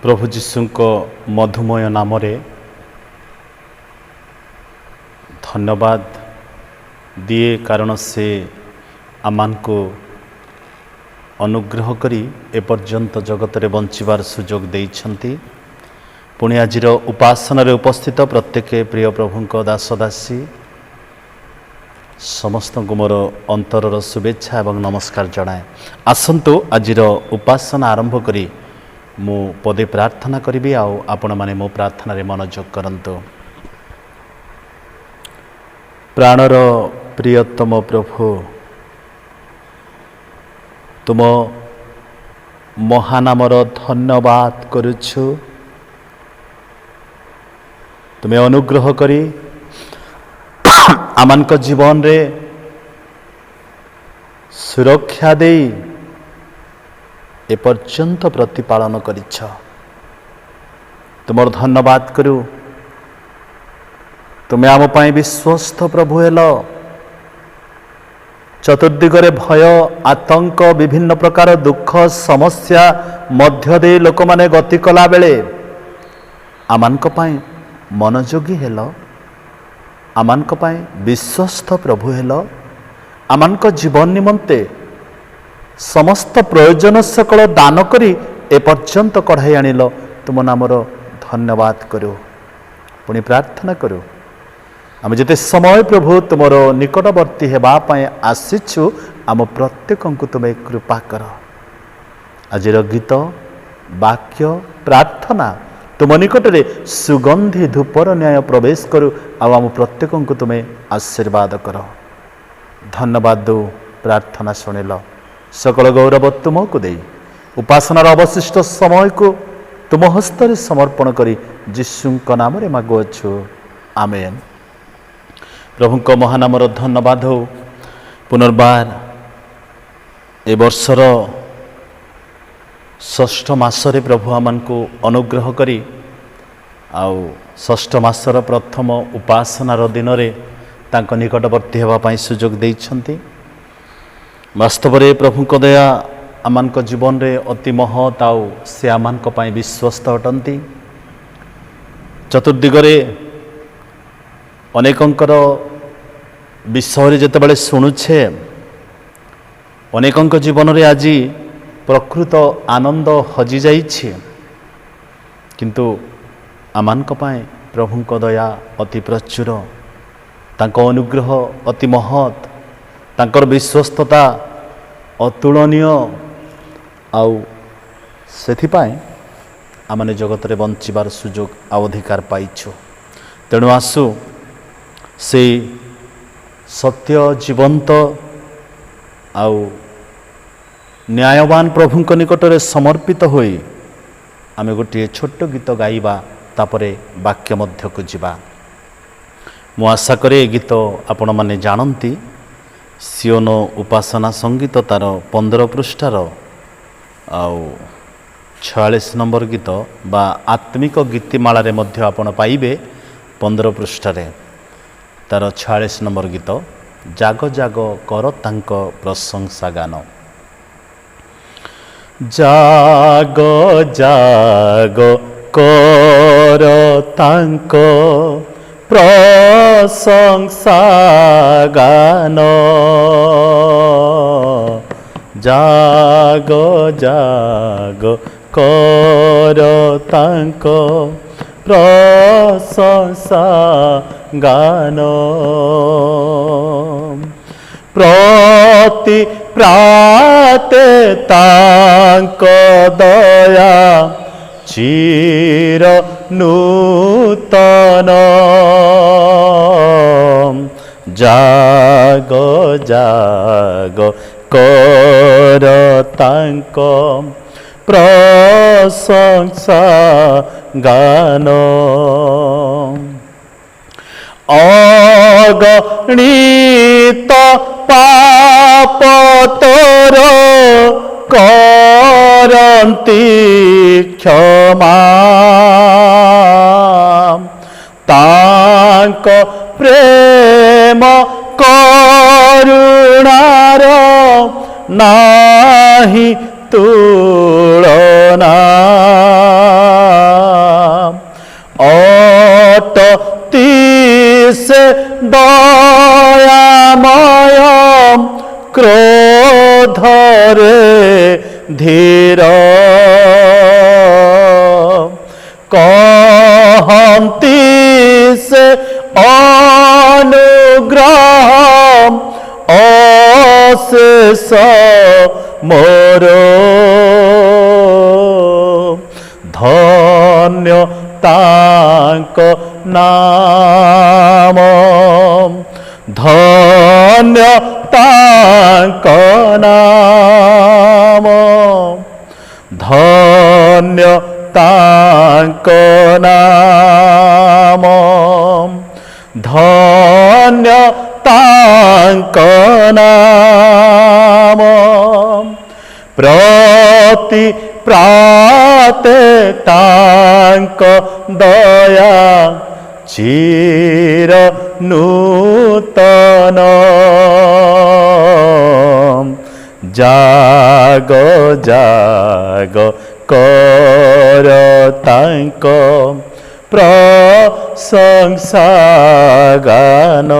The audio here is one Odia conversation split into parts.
प्रभु जीशुंक मधुमय नाम धन्यवाद दिए कारण से आमान को अनुग्रह करी एपर्यंत जगत रे बंचिबार सुजोग देइछंती। पुणी आज उपासना रे उपस्थित प्रत्येक प्रिय प्रभुंक दास दासी समस्त को मोर अंतरर शुभेच्छा एवं नमस्कार जनाए। आसंतु आज उपासना आरंभ करी मु पदे प्रार्थना करी आपण माने मो प्रार्थना रे मनोयोग करंतु। प्राणर प्रियतम प्रभु तुम महानामर धन्यवाद करुछु। तुम्हें अनुग्रह करी आमानक जीवन रे सुरक्षा दे एपर्यंत प्रतिपालन करिछ। तुमर धन्यवाद करू। तुम्हें आम पाई विश्वस्त प्रभु हेल। चतुर्दिगरे भय आतंक विभिन्न प्रकार दुख समस्या मध्य दे लोक माने गति कला बेले आमानक पाई मनोयोगी हेल। आमानक पाई विश्वस्त प्रभु हेल। आमानक जीवन निमंते समस्त प्रयोजन सकल दान करी एपर्यंत कढ़ाई आनिल। तुम नामर धन्यवाद करू। पुणी प्रार्थना करू आम जिते समय प्रभु तुमर निकटवर्ती हेबा पाए आसीछु आम प्रत्येक को तुम्हें कृपा कर। आज गीत वाक्य प्रार्थना तुम निकट रे सुगंधि धूपर न्याय प्रवेश करू। आम प्रत्येक को तुम्हें आशीर्वाद कर। धन्यवाद दो प्रार्थना शुणिल। सकल गौरव तुमको दे उपासनार अवशिष्ट समय को तुम हस्तर समर्पण करी जीशुंक नाम रे मागुअछु। आमेन। प्रभुंक महानामर धन्यवाद हो। पुनर्बार ए वर्षर षष्ठ मासरे प्रभु आमको अनुग्रह करी आउ षष्ठ मासर प्रथम उपासनार दिन रे तांको निकटवर्ती हेबा पाई सुजोग देइछंती। वास्तव रे प्रभुंक दया आमानक जीवन रे अति महत आउ से आमानक पाई विश्वस्त अटंती। चतुर्दिगरे अनेकंकर विषय जिते बड़े शुणुछे अनेकंक जीवन रे आज प्रकृत आनंद हजि जाइछे किंतु आमानक पाए प्रभुंक दया अति प्रचुर। तांको अनुग्रह अति महत। तांकर विश्वस्तता अतुलनीय आउ सेथिपाई आमने जगत रे बंचिबार सुजोग अधिकार पाइछु। तेणु आसु से सत्य जीवंत आउ न्यायवान प्रभुंक निकट रे समर्पित होई आमे गोटे छोट गीत गाइबा तापरे वाक्य मध्य को जिबा। मु आशा करे गीत आपण माने जानती। सियोन उपासना संगीत तार 15 पृष्ठार आउ 46 नंबर गीत बा आत्मिक गीतिमाला रे मध्य आपण पाइबे 15 पृष्ठारे तार 46 नंबर गीत जाग जाग कर तांक प्रशंसा गान। जाग जाग कर तांक प्रशंसा गान। जाग जाग कर तांक प्रशंसा गान। प्रति प्राते तांक दया चिर नूतन। जाग जाग कर तांक प्रशंसा गान। अगणित पाप तोर करन्ति क्षमा। तांक प्रेम करुणार नाही तुलना। ଦୟାମୟ କ୍ରୋଧରେ ଧୀର କହନ୍ତି ସେ ଅନୁଗ୍ରହ ଅଶେଷ ମୋର ଧନ୍ୟ ତାଙ୍କ ନାମ ଧନ୍ୟ ତାଙ୍କ ନାମ ଧନ୍ୟ ତାଙ୍କ ନାମ ଧନ୍ୟ ତାଙ୍କ ନାମ ପ୍ରତି ପ୍ରାତେ ତାଙ୍କ ଦୟା ଚିର ନୂତନ ଜାଗ ଜାଗ କର ତାଙ୍କ ପ୍ରଶଂସା ଗାନ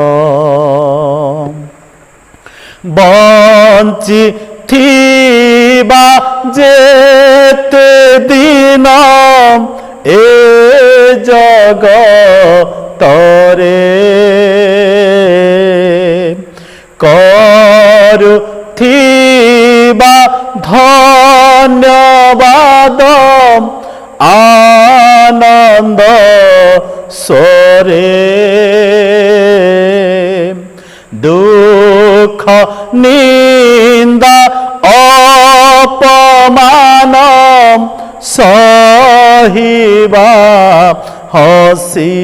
ବଞ୍ଚି ଥିବା ଯେତେ ଦିନ ଏ ଜଗତରେ କରୁଥିବା ଧନ୍ୟବାଦ ଆନନ୍ଦ ସ୍ୱରେ ଦୁଃଖ ନିନ୍ଦା ଅପମାନ ସହିବା ହସି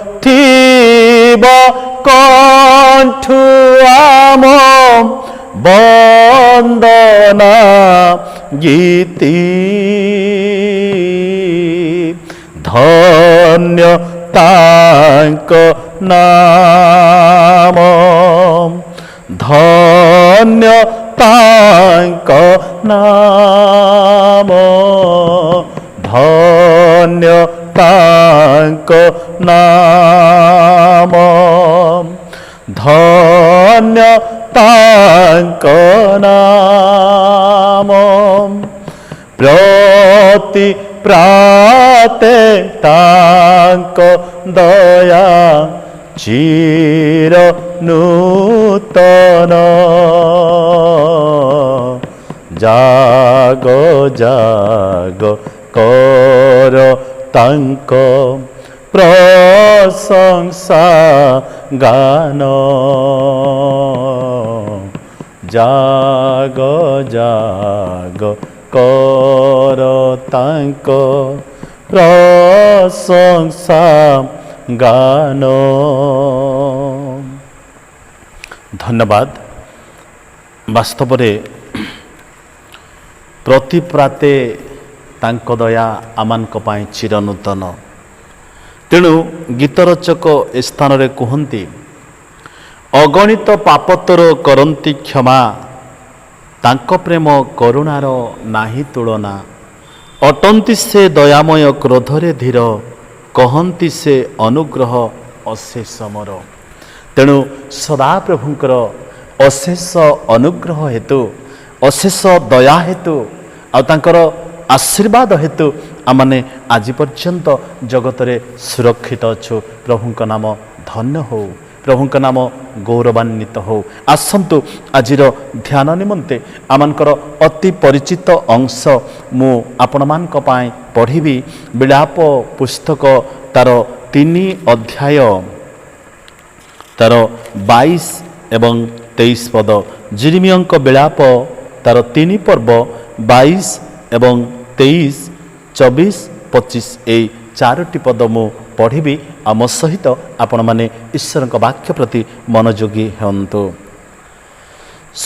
ଝରୁଥିବ କଣ୍ଠୁ ଆମ ବନ୍ଦନା ଗୀତି ଧନ୍ୟ ତାଙ୍କ ନାମ ଧନ୍ୟ ତାଙ୍କ ନାମ ଧନ୍ୟ ତାଙ୍କ ନାମ ଧନ୍ୟ ତାଙ୍କ ନାମ ପ୍ରତି ପ୍ରାତେ ତାଙ୍କ ଦୟା ଚିର ନୂତନ ଜାଗ ଜାଗ କର ତାଙ୍କ ପ୍ରଶଂସା ଗାନ ଜାଗ ଜାଗ କର ତାଙ୍କ ପ୍ରଶଂସା ଗାନ। ଧନ୍ୟବାଦ। ବାସ୍ତବରେ ପ୍ରତି ପ୍ରାତେ ତାଙ୍କ ଦୟା ଆମମାନଙ୍କ ପାଇଁ ଚିରନୂତନ। ତେଣୁ ଗୀତ ରଚକ ଏ ସ୍ଥାନରେ କୁହନ୍ତି, ଅଗଣିତ ପାପ ତୋର କରନ୍ତି କ୍ଷମା, ତାଙ୍କ ପ୍ରେମ କରୁଣାର ନାହିଁ ତୁଳନା। ଅଟନ୍ତି ସେ ଦୟାମୟ କ୍ରୋଧରେ ଧୀର, କହନ୍ତି ସେ ଅନୁଗ୍ରହ ଅଶେଷ ମୋର। ତେଣୁ ସଦାପ୍ରଭୁଙ୍କର ଅଶେଷ ଅନୁଗ୍ରହ ହେତୁ, ଅଶେଷ ଦୟା ହେତୁ ଆଉ ତାଙ୍କର ଆଶୀର୍ବାଦ ହେତୁ ଆମମାନେ ଆଜି ପର୍ଯ୍ୟନ୍ତ ଜଗତରେ ସୁରକ୍ଷିତ ଅଛୁ। ପ୍ରଭୁଙ୍କ ନାମ ଧନ୍ୟ ହେଉ, ପ୍ରଭୁଙ୍କ ନାମ ଗୌରବାନ୍ୱିତ ହେଉ। ଆସନ୍ତୁ ଆଜିର ଧ୍ୟାନ ନିମନ୍ତେ ଆମମାନଙ୍କର ଅତି ପରିଚିତ ଅଂଶ ମୁଁ ଆପଣମାନଙ୍କ ପାଇଁ ପଢ଼ିବି। ବିଳାପ ପୁସ୍ତକ ତାର 3 ଅଧ୍ୟାୟ ତାର 22 ଏବଂ 23 ପଦ। ଜିରିମିୟଙ୍କ ବିଳାପ ତାର 3 ପର୍ବ 22 ଏବଂ 23, 24, 25 ଏହି 4ଟି ପଦ ମୁଁ ପଢ଼ିବି। ଆମ ସହିତ ଆପଣମାନେ ଈଶ୍ୱରଙ୍କ ବାକ୍ୟ ପ୍ରତି ମନୋଯୋଗୀ ହୁଅନ୍ତୁ।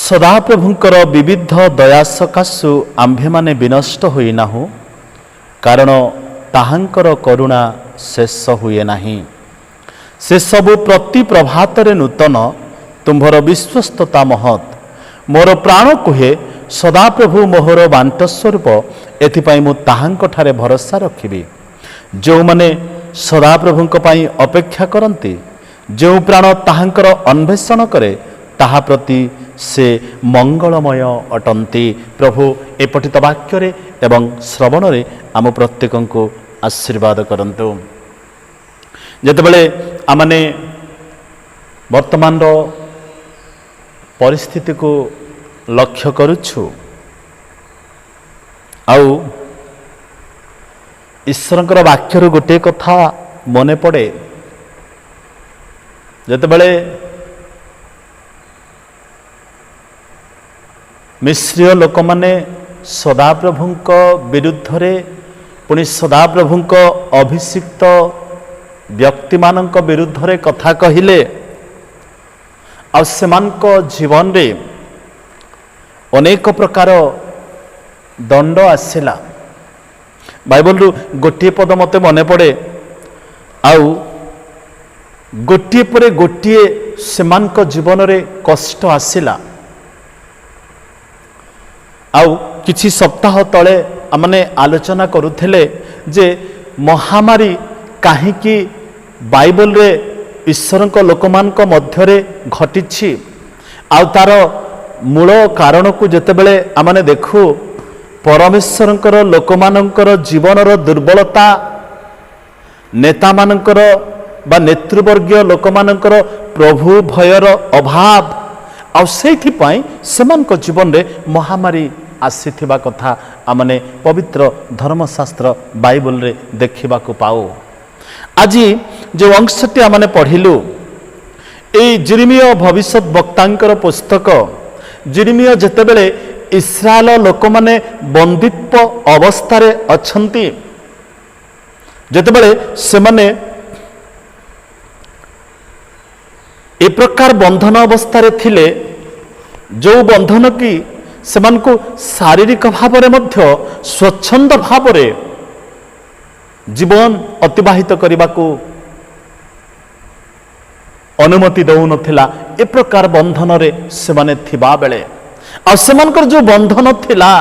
ସଦାପ୍ରଭୁଙ୍କର ବିବିଧ ଦୟା ସକାଶୁ ଆମ୍ଭେମାନେ ବିନଷ୍ଟ ହୋଇନାହୁଁ, କାରଣ ତାହାଙ୍କର କରୁଣା ଶେଷ ହୁଏ ନାହିଁ। ସେସବୁ ପ୍ରତି ପ୍ରଭାତରେ ନୂତନ, ତୁମ୍ଭର ବିଶ୍ୱସ୍ତତା ମହତ୍। ମୋର ପ୍ରାଣ କୁହେ, ସଦାପ୍ରଭୁ ମୋହର ବାଣ୍ଟ ସ୍ୱରୂପ, ଏଥିପାଇଁ ମୁଁ ତାହାଙ୍କଠାରେ ଭରସା ରଖିବି। जो माने सदाप्रभुଙ୍କ ପାଇଁ ଅପେକ୍ଷା କରନ୍ତି, ଯେଉଁ ପ୍ରାଣ ତାହାଙ୍କର ଅନ୍ୱେଷଣ କରେ ତାହା ପ୍ରତି ସେ ମଙ୍ଗଳମୟ ଅଟନ୍ତି। ପ୍ରଭୁ ଏ ପଠିତ ବାକ୍ୟରେ ଏବଂ ଶ୍ରବଣରେ ଆମ ପ୍ରତ୍ୟେକଙ୍କୁ ଆଶୀର୍ବାଦ କରନ୍ତୁ। ଯେତେବେଳେ ଆମମାନେ ବର୍ତ୍ତମାନର ପରିସ୍ଥିତିକୁ ଲକ୍ଷ୍ୟ କରୁଛୁ ଆଉ ଈଶ୍ୱରଙ୍କର ବାକ୍ୟରୁ ଗୋଟିଏ କଥା ମନେ ପଡ଼େ, ଯେତେବେଳେ ମିଶ୍ରୀୟ ଲୋକମାନେ ସଦାପ୍ରଭୁଙ୍କ ବିରୁଦ୍ଧରେ ପୁଣି ସଦାପ୍ରଭୁଙ୍କ ଅଭିଷିକ୍ତ ବ୍ୟକ୍ତିମାନଙ୍କ ବିରୁଦ୍ଧରେ କଥା କହିଲେ ଆଉ ସେମାନଙ୍କ ଜୀବନରେ ଅନେକ ପ୍ରକାର ଦଣ୍ଡ ଆସିଲା। ବାଇବଲରୁ ଗୋଟିଏ ପଦ ମୋତେ ମନେ ପଡ଼େ, ଆଉ ଗୋଟିଏ ପରେ ଗୋଟିଏ ସେମାନଙ୍କ ଜୀବନରେ କଷ୍ଟ ଆସିଲା। ଆଉ କିଛି ସପ୍ତାହ ତଳେ ଆମମାନେ ଆଲୋଚନା କରୁଥିଲେ ଯେ ମହାମାରୀ କାହିଁକି ବାଇବଲରେ ଈଶ୍ୱରଙ୍କ ଲୋକମାନଙ୍କ ମଧ୍ୟରେ ଘଟିଛି, ଆଉ ତାର ମୂଳ କାରଣକୁ ଯେତେବେଳେ ଆମମାନେ ଦେଖୁ, ପରମେଶ୍ୱରଙ୍କର ଲୋକମାନଙ୍କର ଜୀବନର ଦୁର୍ବଳତା, ନେତାମାନଙ୍କର ବା ନେତୃବର୍ଗୀୟ ଲୋକମାନଙ୍କର ପ୍ରଭୁ ଭୟର ଅଭାବ, ଆଉ ସେଇଥିପାଇଁ ସେମାନଙ୍କ ଜୀବନରେ ମହାମାରୀ ଆସିଥିବା କଥା ଆମମାନେ ପବିତ୍ର ଧର୍ମଶାସ୍ତ୍ର ବାଇବଲରେ ଦେଖିବାକୁ ପାଉ। ଆଜି ଯେଉଁ ଅଂଶଟି ଆମମାନେ ପଢ଼ିଲୁ, ଏଇ ଜିରିମିୟ ଭବିଷ୍ୟତ ବକ୍ତାଙ୍କର ପୁସ୍ତକ। ଜିରିମିୟ ଯେତେବେଳେ ଇସ୍ରାଏଲ ଲୋକମାନେ ବନ୍ଦିତ୍ୱ ଅବସ୍ଥାରେ ଅଛନ୍ତି, ଯେତେବେଳେ ସେମାନେ ଏ ପ୍ରକାର ବନ୍ଧନ ଅବସ୍ଥାରେ ଥିଲେ, ଯେଉଁ ବନ୍ଧନ କି ସେମାନଙ୍କୁ ଶାରୀରିକ ଭାବରେ ମଧ୍ୟ ସ୍ୱଚ୍ଛନ୍ଦ ଭାବରେ ଜୀବନ ଅତିବାହିତ କରିବାକୁ ଅନୁମତି ଦେଉନଥିଲା, ଏ ପ୍ରକାର ବନ୍ଧନରେ ସେମାନେ ଥିବାବେଳେ, ଆଉ ସେମାନଙ୍କର ଯେଉଁ ବନ୍ଧନ ଥିଲା,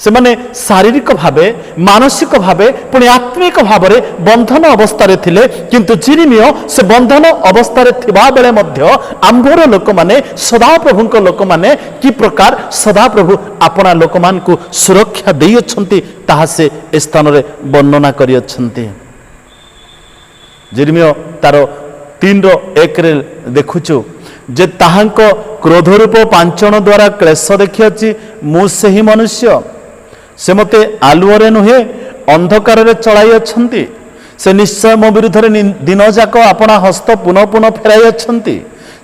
ସେମାନେ ଶାରୀରିକ ଭାବେ, ମାନସିକ ଭାବେ, ପୁଣି ଆତ୍ମିକ ଭାବରେ ବନ୍ଧନ ଅବସ୍ଥାରେ ଥିଲେ। କିନ୍ତୁ ଜିରିମିୟ ସେ ବନ୍ଧନ ଅବସ୍ଥାରେ ଥିବାବେଳେ ମଧ୍ୟ ଆମ୍ଭର ଲୋକମାନେ, ସଦାପ୍ରଭୁଙ୍କ ଲୋକମାନେ କି ପ୍ରକାର ସଦାପ୍ରଭୁ ଆପଣା ଲୋକମାନଙ୍କୁ ସୁରକ୍ଷା ଦେଇଅଛନ୍ତି, ତାହା ସେ ଏ ସ୍ଥାନରେ ବର୍ଣ୍ଣନା କରିଅଛନ୍ତି। ଜିରିମିୟ ତାର 3:1 ଦେଖୁଛୁ ଯେ ତାହାଙ୍କ କ୍ରୋଧ ରୂପ ପାଞ୍ଚଣ ଦ୍ୱାରା କ୍ଲେଶ ଦେଖିଅଛି ମୁଁ ସେହି ମନୁଷ୍ୟ, ସେ ମୋତେ ଆଲୁଅରେ ନୁହେଁ ଅନ୍ଧକାରରେ ଚଳାଇ ଅଛନ୍ତି। ସେ ନିଶ୍ଚୟ ମୋ ବିରୁଦ୍ଧରେ ଦିନଯାକ ଆପଣା ହସ୍ତ ପୁନଃ ପୁନଃ ଫେରାଇ ଅଛନ୍ତି।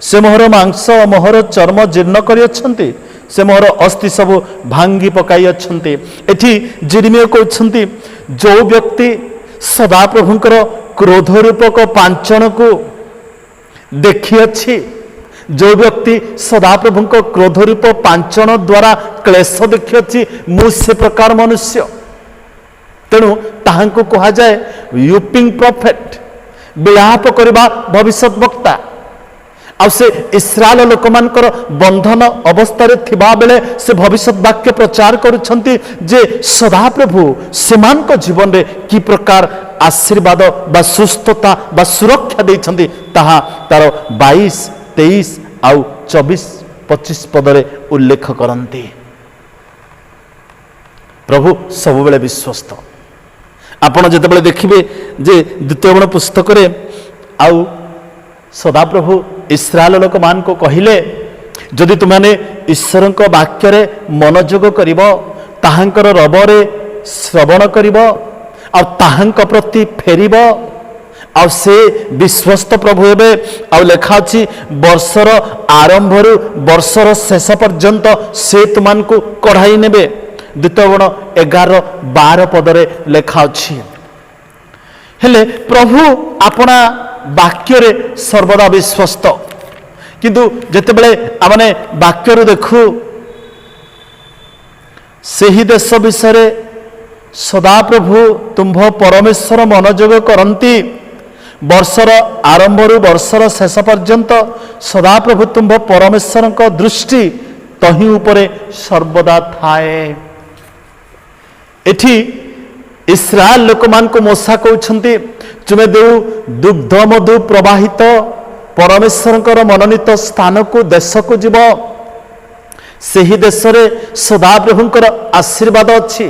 ସେ ମୋହର ମାଂସ ମୋହର ଚର୍ମ ଜୀର୍ଣ୍ଣ କରିଅଛନ୍ତି, ସେ ମୋହର ଅସ୍ଥି ସବୁ ଭାଙ୍ଗି ପକାଇ ଅଛନ୍ତି। ଏଠି ଜିରିମିୟ କହୁଛନ୍ତି, ଯେଉଁ ବ୍ୟକ୍ତି ସଦାପ୍ରଭୁଙ୍କର କ୍ରୋଧ ରୂପକ ପାଞ୍ଚଣକୁ ଦେଖିଅଛି, ଯେଉଁ ବ୍ୟକ୍ତି ସଦାପ୍ରଭୁଙ୍କ କ୍ରୋଧ ରୂପ ପାଞ୍ଚଣ ଦ୍ୱାରା କ୍ଲେଶ ଦେଖିଅଛି, ମୁଁ ସେ ପ୍ରକାର ମନୁଷ୍ୟ। ତେଣୁ ତାହାଙ୍କୁ କୁହାଯାଏ ୟୁପିଂ ପ୍ରଫେଟ୍, ବିଳାପ କରିବା ଭବିଷ୍ୟତ ବକ୍ତା। ଆଉ ସେ ଇସ୍ରାଏଲ ଲୋକମାନଙ୍କର ବନ୍ଧନ ଅବସ୍ଥାରେ ଥିବାବେଳେ ସେ ଭବିଷ୍ୟତ ବାକ୍ୟ ପ୍ରଚାର କରୁଛନ୍ତି ଯେ ସଦାପ୍ରଭୁ ସେମାନଙ୍କ ଜୀବନରେ କି ପ୍ରକାର ଆଶୀର୍ବାଦ ବା ସୁସ୍ଥତା ବା ସୁରକ୍ଷା ଦେଇଛନ୍ତି, ତାହା ତାର 22, 23 ଆଉ 24, 25 ପଦରେ ଉଲ୍ଲେଖ କରନ୍ତି। ପ୍ରଭୁ ସବୁବେଳେ ବିଶ୍ୱସ୍ତ। ଆପଣ ଯେତେବେଳେ ଦେଖିବେ ଯେ ଦ୍ୱିତୀୟ ପୁସ୍ତକରେ, ଆଉ ସଦାପ୍ରଭୁ ଇସ୍ରାଏଲ ଲୋକମାନଙ୍କୁ କହିଲେ, ଯଦି ତୁମମାନେ ଈଶ୍ୱରଙ୍କ ବାକ୍ୟରେ ମନୋଯୋଗ କରିବ, ତାହାଙ୍କର ରବରେ ଶ୍ରବଣ କରିବ, ଆଉ ତାହାଙ୍କ ପ୍ରତି ଫେରିବ, ଆଉ ସେ ବିଶ୍ୱସ୍ତ ପ୍ରଭୁ ହେବେ। ଆଉ ଲେଖା ଅଛି, ବର୍ଷର ଆରମ୍ଭରୁ ବର୍ଷର ଶେଷ ପର୍ଯ୍ୟନ୍ତ ସେ ତୁମମାନଙ୍କୁ କଢ଼ାଇ ନେବେ। ଦ୍ୱିତୀୟ 11-12 ପଦରେ ଲେଖା ଅଛି। ହେଲେ ପ୍ରଭୁ ଆପଣା ବାକ୍ୟରେ ସର୍ବଦା ବିଶ୍ୱସ୍ତ। କିନ୍ତୁ ଯେତେବେଳେ ଆମେ ବାକ୍ୟରୁ ଦେଖୁ, ସେହି ଦେଶ ବିଷୟରେ ସଦାପ୍ରଭୁ ତୁମ୍ଭ ପରମେଶ୍ୱର ମନୋଯୋଗ କରନ୍ତି। ବର୍ଷର ଆରମ୍ଭରୁ ବର୍ଷର ଶେଷ ପର୍ଯ୍ୟନ୍ତ ସଦାପ୍ରଭୁ ତୁମ୍ଭ ପରମେଶ୍ୱରଙ୍କ ଦୃଷ୍ଟି ତହିଁ ଉପରେ ସର୍ବଦା ଥାଏ। ଏଠି ଇସ୍ରାଏଲ ଲୋକମାନଙ୍କୁ ମୂଷା କହୁଛନ୍ତି ତୁମେ ଯେଉଁ ଦୁଗ୍ଧ ମଧୁ ପ୍ରବାହିତ ପରମେଶ୍ୱରଙ୍କର ମନୋନୀତ ସ୍ଥାନକୁ ଦେଶକୁ ଯିବ, ସେହି ଦେଶରେ ସଦାପ୍ରଭୁଙ୍କର ଆଶୀର୍ବାଦ ଅଛି।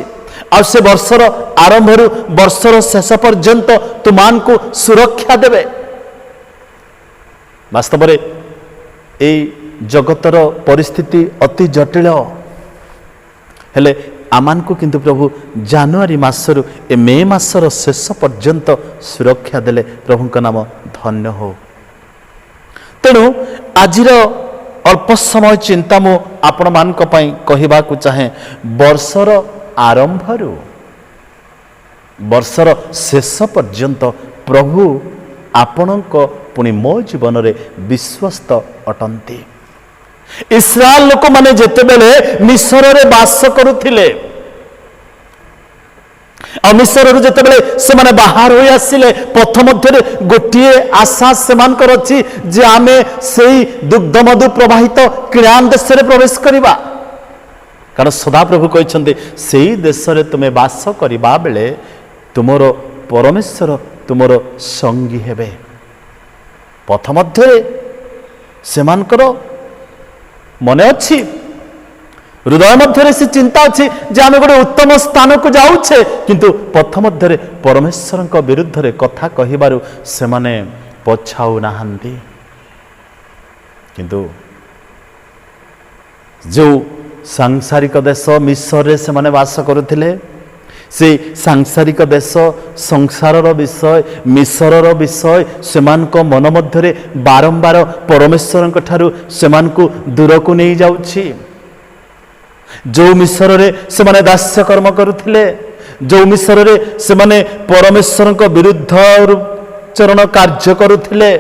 ଆଉ ସେ ବର୍ଷର ଆରମ୍ଭରୁ ବର୍ଷର ଶେଷ ପର୍ଯ୍ୟନ୍ତ ତୁମମାନଙ୍କୁ ସୁରକ୍ଷା ଦେବେ। ବାସ୍ତବରେ এই ଜଗତର ପରିସ୍ଥିତି ଅତି ଜଟିଳ, ହେଲେ ଆମମାନଙ୍କୁ କିନ୍ତୁ ପ୍ରଭୁ ଜାନୁଆରୀ ମାସରୁ ଏ ମେ ମାସର ଶେଷ ପର୍ଯ୍ୟନ୍ତ ସୁରକ୍ଷା ଦେଲେ। ପ୍ରଭୁଙ୍କ ନାମ ଧନ୍ୟ ହେଉ। ତେଣୁ ଆଜିର ଅଳ୍ପ ସମୟ ଚିନ୍ତା ମୁଁ ଆପଣମାନଙ୍କ ପାଇଁ କହିବାକୁ ଚାହେଁ, ବର୍ଷର ଆରମ୍ଭରୁ ବର୍ଷର ଶେଷ ପର୍ଯ୍ୟନ୍ତ ପ୍ରଭୁ ଆପଣଙ୍କ ପୁଣି ମୋ ଜୀବନରେ ବିଶ୍ୱସ୍ତ ଅଟନ୍ତି। ଇସ୍ରାଏଲ ଲୋକମାନେ ଯେତେବେଳେ ମିଶରରେ ବାସ କରୁଥିଲେ, ଆଉ ମିଶରରୁ ଯେତେବେଳେ ସେମାନେ ବାହାର ହୋଇ ଆସିଲେ, ପଥ ମଧ୍ୟରେ ଗୋଟିଏ ଆଶା ସେମାନଙ୍କର ଅଛି ଯେ ଆମେ ସେଇ ଦୁଗ୍ଧମଧୁ ପ୍ରବାହିତ କିଣାନ୍ ଦେଶରେ ପ୍ରବେଶ କରିବା। କାରଣ ସଦାପ୍ରଭୁ କହିଛନ୍ତି ସେଇ ଦେଶରେ ତୁମେ ବାସ କରିବା ବେଳେ ତୁମର ପରମେଶ୍ୱର ତୁମର ସଙ୍ଗୀ ହେବେ। ପଥ ମଧ୍ୟରେ ସେମାନଙ୍କର ମନେ ଅଛି, ହୃଦୟ ମଧ୍ୟରେ ସେ ଚିନ୍ତା ଅଛି ଯେ ଆମେ ଗୋଟେ ଉତ୍ତମ ସ୍ଥାନକୁ ଯାଉଛେ, କିନ୍ତୁ ପଥ ମଧ୍ୟରେ ପରମେଶ୍ୱରଙ୍କ ବିରୁଦ୍ଧରେ କଥା କହିବାରୁ ସେମାନେ ପଛାଉ ନାହାନ୍ତି। କିନ୍ତୁ ଯେଉଁ ସାଂସାରିକ ଦେଶ ମିଶରରେ ସେମାନେ ବାସ କରୁଥିଲେ, ସେ ସାଂସାରିକ ଦେଶ ସଂସାରର ବିଷୟ ମିଶରର ବିଷୟ ସେମାନଙ୍କ ମନ ମଧ୍ୟରେ ବାରମ୍ବାର ପରମେଶ୍ୱରଙ୍କ ଠାରୁ ସେମାନଙ୍କୁ ଦୂରକୁ ନେଇଯାଉଛି। ଯେଉଁ ମିଶରରେ ସେମାନେ ଦାସ୍ୟକର୍ମ କରୁଥିଲେ, ଯେଉଁ ମିଶରରେ ସେମାନେ ପରମେଶ୍ୱରଙ୍କ ବିରୁଦ୍ଧାଚରଣ କାର୍ଯ୍ୟ କରୁଥିଲେ,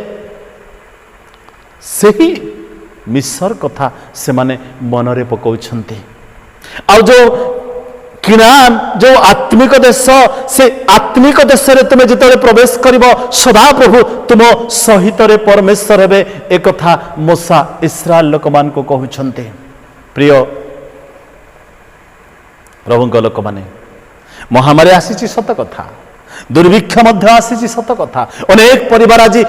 ସେହି ମିଶର କଥା ସେମାନେ ମନରେ ପକାଉଛନ୍ତି। ଆଉ ଯେଉଁ କିଣାନ୍, ଯେଉଁ ଆତ୍ମିକ ଦେଶ, ସେ ଆତ୍ମିକ ଦେଶରେ ତୁମେ ଯେତେବେଳେ ପ୍ରବେଶ କରିବ, ସଦାପ୍ରଭୁ ତୁମ ସହିତରେ ପରମେଶ୍ୱର ହେବେ, ଏକଥା ମୂଷା ଇସ୍ରାଏଲ ଲୋକମାନଙ୍କୁ କହୁଛନ୍ତି। ପ୍ରିୟ ପ୍ରଭୁଙ୍କ ଲୋକମାନେ, ମହାମାରୀ ଆସିଛି ସତ କଥା, ଦୁର୍ଭିକ୍ଷ ମଧ୍ୟ ଆସିଛି ସତ କଥା, ଅନେକ ପରିବାର ଆଜି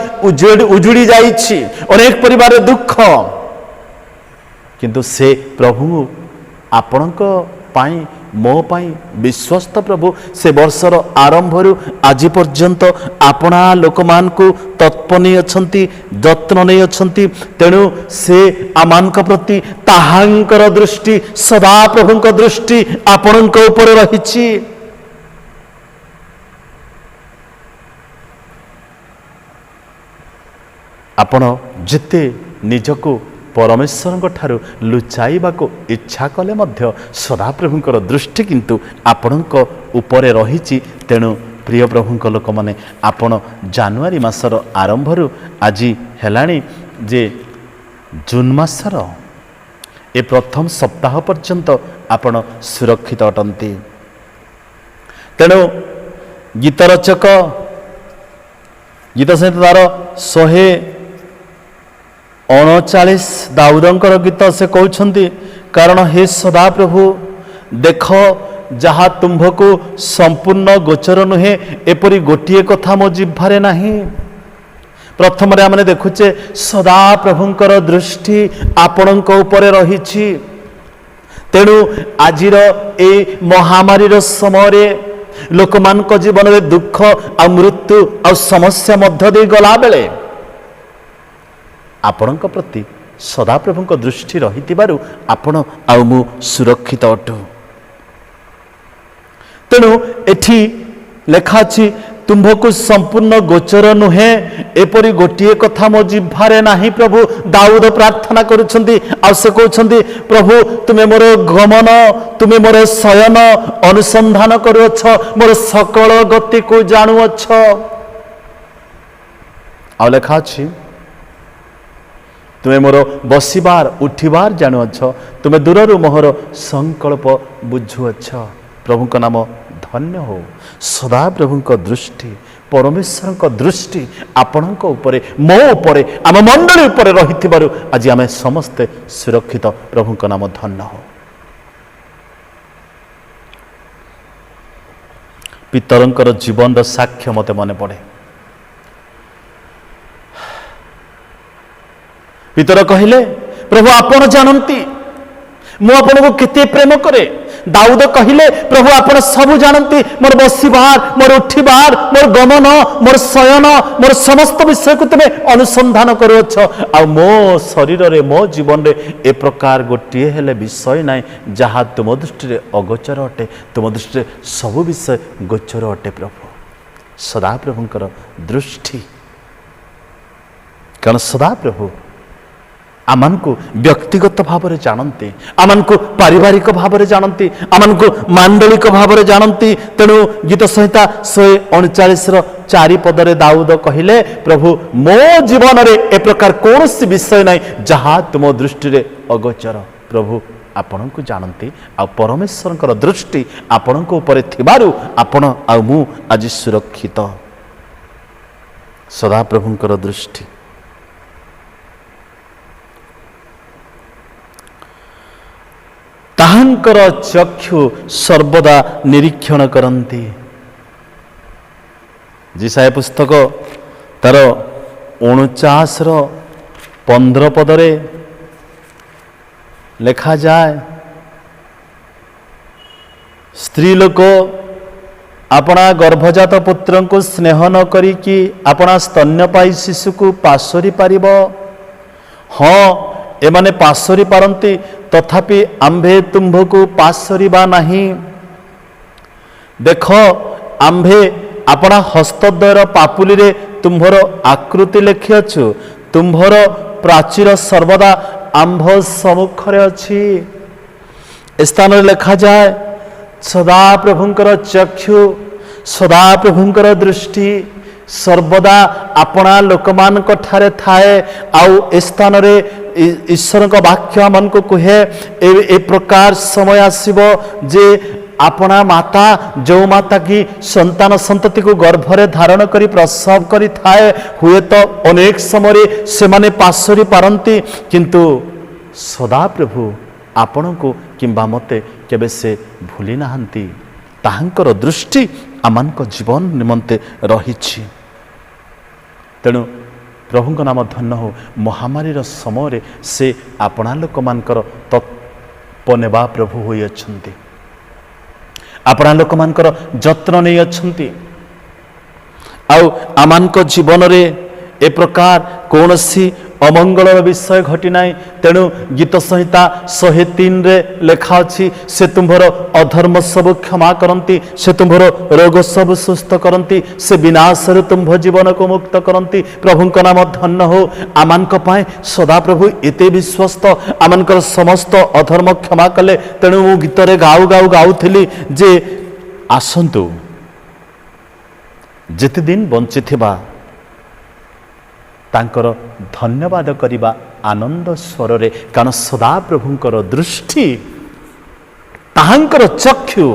ଉଜୁଡ଼ି ଯାଇଛି, ଅନେକ ପରିବାରରେ ଦୁଃଖ, କିନ୍ତୁ ସେ ପ୍ରଭୁ ଆପଣଙ୍କ ପାଇଁ ମୋ ପାଇଁ ବିଶ୍ୱସ୍ତ ପ୍ରଭୁ। ସେ ବର୍ଷର ଆରମ୍ଭରୁ ଆଜି ପର୍ଯ୍ୟନ୍ତ ଆପଣା ଲୋକମାନଙ୍କୁ ତତ୍ପ ନେଇଅଛନ୍ତି, ଯତ୍ନ ନେଇଅଛନ୍ତି। ତେଣୁ ସେ ଆମମାନଙ୍କ ପ୍ରତି ତାହାଙ୍କର ଦୃଷ୍ଟି, ସଦାପ୍ରଭୁଙ୍କ ଦୃଷ୍ଟି ଆପଣଙ୍କ ଉପରେ ରହିଛି। ଆପଣ ଯେତେ ନିଜକୁ ପରମେଶ୍ୱରଙ୍କ ଠାରୁ ଲୁଚାଇବାକୁ ଇଚ୍ଛା କଲେ ମଧ୍ୟ ସଦାପ୍ରଭୁଙ୍କର ଦୃଷ୍ଟି କିନ୍ତୁ ଆପଣଙ୍କ ଉପରେ ରହିଛି। ତେଣୁ ପ୍ରିୟ ପ୍ରଭୁଙ୍କ ଲୋକମାନେ, ଆପଣ ଜାନୁଆରୀ ମାସର ଆରମ୍ଭରୁ ଆଜି ହେଲାଣି ଯେ ଜୁନ୍ ମାସର ଏ ପ୍ରଥମ ସପ୍ତାହ ପର୍ଯ୍ୟନ୍ତ ଆପଣ ସୁରକ୍ଷିତ ଅଟନ୍ତି। ତେଣୁ ଗୀତ ରଚକ ଗୀତ ସଂହିତାର 139 ଦାଉଦଙ୍କର ଗୀତ, ସେ କହୁଛନ୍ତି, କାରଣ ହେ ସଦାପ୍ରଭୁ ଦେଖ, ଯାହା ତୁମ୍ଭକୁ ସମ୍ପୂର୍ଣ୍ଣ ଗୋଚର ନୁହେଁ, ଏପରି ଗୋଟିଏ କଥା ମୋ ଜିହ୍ବାରେ ନାହିଁ। ପ୍ରଥମରେ ଆମେ ଦେଖୁଛେ ସଦାପ୍ରଭୁଙ୍କର ଦୃଷ୍ଟି ଆପଣଙ୍କ ଉପରେ ରହିଛି। ତେଣୁ ଆଜିର এই ମହାମାରୀର ସମୟରେ ଲୋକମାନଙ୍କ ଜୀବନରେ ଦୁଃଖ ଆଉ ମୃତ୍ୟୁ ଆଉ ସମସ୍ୟା ମଧ୍ୟ ଦେଇ ଗଲାବେଳେ ଆପଣଙ୍କ ପ୍ରତି ସଦାପ୍ରଭୁଙ୍କ ଦୃଷ୍ଟି ରହିଥିବାରୁ ଆପଣ ଆଉ ମୁଁ ସୁରକ୍ଷିତ ଅଟୁ। ତେଣୁ ଏଠି ଲେଖା ଅଛି, ତୁମ୍ଭକୁ ସମ୍ପୂର୍ଣ୍ଣ ଗୋଚର ନୁହେଁ, ଏପରି ଗୋଟିଏ କଥା ମୋ ଜିହ୍ବାରେ ନାହିଁ। ପ୍ରଭୁ ଦାଉଦ ପ୍ରାର୍ଥନା କରୁଛନ୍ତି, ଆଉ ସେ କହୁଛନ୍ତି, ପ୍ରଭୁ ତୁମେ ମୋର ଗମନ, ତୁମେ ମୋର ଶୟନ ଅନୁସନ୍ଧାନ କରୁଅଛ, ମୋର ସକଳ ଗତିକୁ ଜାଣୁଅଛ। ଆଉ ଲେଖା ଅଛି, ତୁମେ ମୋର ବସିବାର ଉଠିବାର ଜାଣୁଅଛ, ତୁମେ ଦୂରରୁ ମୋହର ସଂକଳ୍ପ ବୁଝୁଅଛ। ପ୍ରଭୁଙ୍କ ନାମ ଧନ୍ୟ ହଉ। ସଦାପ୍ରଭୁଙ୍କ ଦୃଷ୍ଟି, ପରମେଶ୍ୱରଙ୍କ ଦୃଷ୍ଟି ଆପଣଙ୍କ ଉପରେ, ମୋ ଉପରେ, ଆମ ମଣ୍ଡଳୀ ଉପରେ ରହିଥିବାରୁ ଆଜି ଆମେ ସମସ୍ତେ ସୁରକ୍ଷିତ। ପ୍ରଭୁଙ୍କ ନାମ ଧନ୍ୟ ହଉ। ପିତରଙ୍କର ଜୀବନର ସାକ୍ଷ୍ୟ ମୋତେ ମନେ ପଡ଼େ। ପିତର କହିଲେ, ପ୍ରଭୁ ଆପଣ ଜାଣନ୍ତି ମୁଁ ଆପଣଙ୍କୁ କେତେ ପ୍ରେମ କରେ। ଦାଉଦ କହିଲେ, ପ୍ରଭୁ ଆପଣ ସବୁ ଜାଣନ୍ତି, ମୋର ବସିବାର, ମୋର ଉଠିବାର, ମୋର ଗମନ, ମୋର ଶୟନ, ମୋର ସମସ୍ତ ବିଷୟକୁ ତୁମେ ଅନୁସନ୍ଧାନ କରୁଅଛ। ଆଉ ମୋ ଶରୀରରେ, ମୋ ଜୀବନରେ ଏ ପ୍ରକାର ଗୋଟିଏ ହେଲେ ବିଷୟ ନାହିଁ ଯାହା ତୁମ ଦୃଷ୍ଟିରେ ଅଗୋଚର ଅଟେ। ତୁମ ଦୃଷ୍ଟିରେ ସବୁ ବିଷୟ ଗୋଚର ଅଟେ ପ୍ରଭୁ। ସଦାପ୍ରଭୁଙ୍କର ଦୃଷ୍ଟି, କାରଣ ସଦାପ୍ରଭୁ ଆମମାନଙ୍କୁ ବ୍ୟକ୍ତିଗତ ଭାବରେ ଜାଣନ୍ତି, ଆମମାନଙ୍କୁ ପାରିବାରିକ ଭାବରେ ଜାଣନ୍ତି, ଆମମାନଙ୍କୁ ମାଣ୍ଡଳିକ ଭାବରେ ଜାଣନ୍ତି। ତେଣୁ ଗୀତ ସଂହିତା 139:4 ଦାଉଦ କହିଲେ, ପ୍ରଭୁ ମୋ ଜୀବନରେ ଏ ପ୍ରକାର କୌଣସି ବିଷୟ ନାହିଁ ଯାହା ତୁମ ଦୃଷ୍ଟିରେ ଅଗୋଚର। ପ୍ରଭୁ ଆପଣଙ୍କୁ ଜାଣନ୍ତି, ଆଉ ପରମେଶ୍ୱରଙ୍କର ଦୃଷ୍ଟି ଆପଣଙ୍କ ଉପରେ ଥିବାରୁ ଆପଣ ଆଉ ମୁଁ ଆଜି ସୁରକ୍ଷିତ। ସଦାପ୍ରଭୁଙ୍କର ଦୃଷ୍ଟି, ତାହାଙ୍କର ଚକ୍ଷୁ ସର୍ବଦା ନିରୀକ୍ଷଣ କରନ୍ତି। ଯେଶାୟା ପୁସ୍ତକ ତାର 49:15 ଲେଖାଯାଏ, ସ୍ତ୍ରୀ ଲୋକ ଆପଣା ଗର୍ଭଜାତ ପୁତ୍ରଙ୍କୁ ସ୍ନେହ ନ କରିକି ଆପଣା ସ୍ତନ୍ୟପାୟୀ ଶିଶୁକୁ ପାଶୋରି ପାରିବ? ହଁ, ଏମାନେ ପାଶୋରି ପାରନ୍ତି, ତଥାପି ଆମ୍ଭେ ତୁମ୍ଭକୁ ପାଶୋରିବା ନାହିଁ। ଦେଖ, ଆମ୍ଭେ ଆପଣା ହସ୍ତଦ୍ୱୟର ପାପୁଲିରେ ତୁମ୍ଭର ଆକୃତି ଲେଖିଅଛୁ, ତୁମ୍ଭର ପ୍ରାଚୀର ସର୍ବଦା ଆମ୍ଭ ସମ୍ମୁଖରେ ଅଛି। ଏ ସ୍ଥାନରେ ଲେଖାଯାଏ, ସଦାପ୍ରଭୁଙ୍କର ଚକ୍ଷୁ, ସଦାପ୍ରଭୁଙ୍କର ଦୃଷ୍ଟି ସର୍ବଦା ଆପଣା ଲୋକମାନଙ୍କ ଠାରେ ଥାଏ। ଆଉ ଏ ସ୍ଥାନରେ ଈଶ୍ୱରଙ୍କ ବାକ୍ୟ ଆମକୁ କୁହେ, ଏ ପ୍ରକାର ସମୟ ଆସିବ ଯେ ଆପଣା ମାତା, ଯେଉଁ ମାତା କି ସନ୍ତାନ ସନ୍ତତିକୁ ଗର୍ଭରେ ଧାରଣ କରି ପ୍ରସବ କରିଥାଏ, ହୁଏତ ଅନେକ ସମୟରେ ସେମାନେ ପାଶୋରି ପାରନ୍ତି, କିନ୍ତୁ ସଦାପ୍ରଭୁ ଆପଣଙ୍କୁ କିମ୍ବା ମୋତେ କେବେ ସେ ଭୁଲି ନାହାନ୍ତି। ତାହାଙ୍କର ଦୃଷ୍ଟି ଆମମାନଙ୍କ ଜୀବନ ନିମନ୍ତେ ରହିଛି। ତେଣୁ ପ୍ରଭୁଙ୍କ ନାମ ଧନ୍ୟ ହେଉ। ମହାମାରୀର ସମୟରେ ସେ ଆପଣା ଲୋକମାନଙ୍କର ତତ୍ପ ନେବା ପ୍ରଭୁ ହୋଇଅଛନ୍ତି, ଆପଣା ଲୋକମାନଙ୍କର ଯତ୍ନ ନେଇଅଛନ୍ତି। ଆଉ ଆମମାନଙ୍କ ଜୀବନରେ ଏ ପ୍ରକାର କୌଣସି ଅମଙ୍ଗଳର ବିଷୟ ଘଟି ନାହିଁ। ତେଣୁ ଗୀତ ସଂହିତା 103 ଲେଖା ଅଛି, ସେ ତୁମ୍ଭର ଅଧର୍ମ ସବୁ କ୍ଷମା କରନ୍ତି, ସେ ତୁମ୍ଭର ରୋଗ ସବୁ ସୁସ୍ଥ କରନ୍ତି, ସେ ବିନାଶରୁ ତୁମ୍ଭ ଜୀବନକୁ ମୁକ୍ତ କରନ୍ତି। ପ୍ରଭୁଙ୍କ ନାମ ଧନ୍ୟ ହେଉ। ଆମମାନଙ୍କ ପାଇଁ ସଦାପ୍ରଭୁ ଏତେ ବିଶ୍ୱସ୍ତ, ଆମମାନଙ୍କର ସମସ୍ତ ଅଧର୍ମ କ୍ଷମା କଲେ। ତେଣୁ ମୁଁ ଗୀତରେ ଗାଉଥିଲି ଯେ ଆସନ୍ତୁ, ଯେତେ ଦିନ ବଞ୍ଚିଥିବା ତାଙ୍କର ଧନ୍ୟବାଦ କରିବା ଆନନ୍ଦ ସ୍ୱରରେ, କାରଣ ସଦାପ୍ରଭୁଙ୍କର ଦୃଷ୍ଟି, ତାହାଙ୍କର ଚକ୍ଷୁ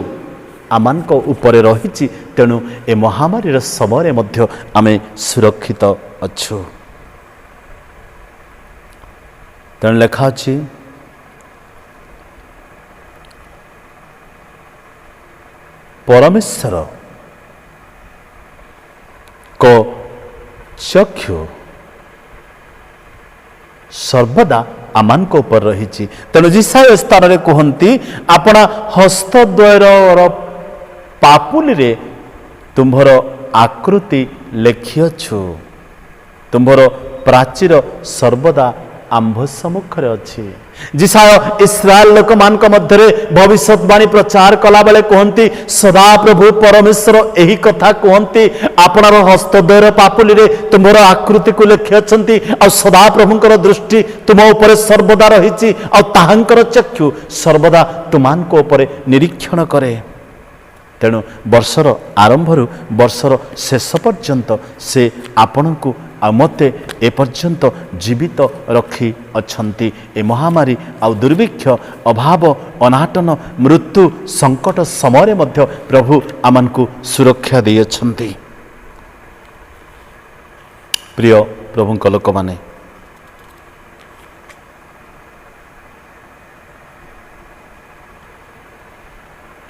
ଆମମାନଙ୍କ ଉପରେ ରହିଛି। ତେଣୁ ଏ ମହାମାରୀର ସମୟରେ ମଧ୍ୟ ଆମେ ସୁରକ୍ଷିତ ଅଛୁ। ତେଣୁ ଲେଖା ଅଛି, ପରମେଶ୍ୱର କ ଚକ୍ଷୁ ସର୍ବଦା ଆମମାନଙ୍କ ଉପରେ ରହିଛି। ତେଣୁ ଯିଶାୟ ସ୍ଥାନରେ କୁହନ୍ତି, ଆପଣା ହସ୍ତଦ୍ୱୟର ପାପୁଲିରେ ତୁମ୍ଭର ଆକୃତି ଲେଖିଅଛୁ, ତୁମ୍ଭର ପ୍ରାଚୀର ସର୍ବଦା ଆମ୍ଭ ସମ୍ମୁଖରେ ଅଛି। ଯିଶାୟ ଇସ୍ରାଏଲ ଲୋକମାନଙ୍କ ମଧ୍ୟରେ ଭବିଷ୍ୟତବାଣୀ ପ୍ରଚାର କଲାବେଳେ କୁହନ୍ତି, ସଦାପ୍ରଭୁ ପରମେଶ୍ୱର ଏହି କଥା କୁହନ୍ତି, ଆପଣାର ହସ୍ତଦ୍ୱୟର ପାପୁଲିରେ ତୁମ୍ଭର ଆକୃତିକୁ ଲେଖିଅଛନ୍ତି, ଆଉ ସଦାପ୍ରଭୁଙ୍କର ଦୃଷ୍ଟି ତୁମ ଉପରେ ସର୍ବଦା ରହିଛି, ଆଉ ତାହାଙ୍କର ଚକ୍ଷୁ ସର୍ବଦା ତୁମାନଙ୍କ ଉପରେ ନିରୀକ୍ଷଣ କରେ। ତେଣୁ ବର୍ଷର ଆରମ୍ଭରୁ ବର୍ଷର ଶେଷ ପର୍ଯ୍ୟନ୍ତ ସେ ଆପଣଙ୍କୁ ଆଉ ମୋତେ ଏପର୍ଯ୍ୟନ୍ତ ଜୀବିତ ରଖି ଅଛନ୍ତି। ଏ ମହାମାରୀ ଆଉ ଦୁର୍ଭିକ୍ଷ, ଅଭାବ, ଅନାଟନ, ମୃତ୍ୟୁ, ସଙ୍କଟ ସମୟରେ ମଧ୍ୟ ପ୍ରଭୁ ଆମମାନଙ୍କୁ ସୁରକ୍ଷା ଦେଇଅଛନ୍ତି। ପ୍ରିୟ ପ୍ରଭୁଙ୍କ ଲୋକମାନେ,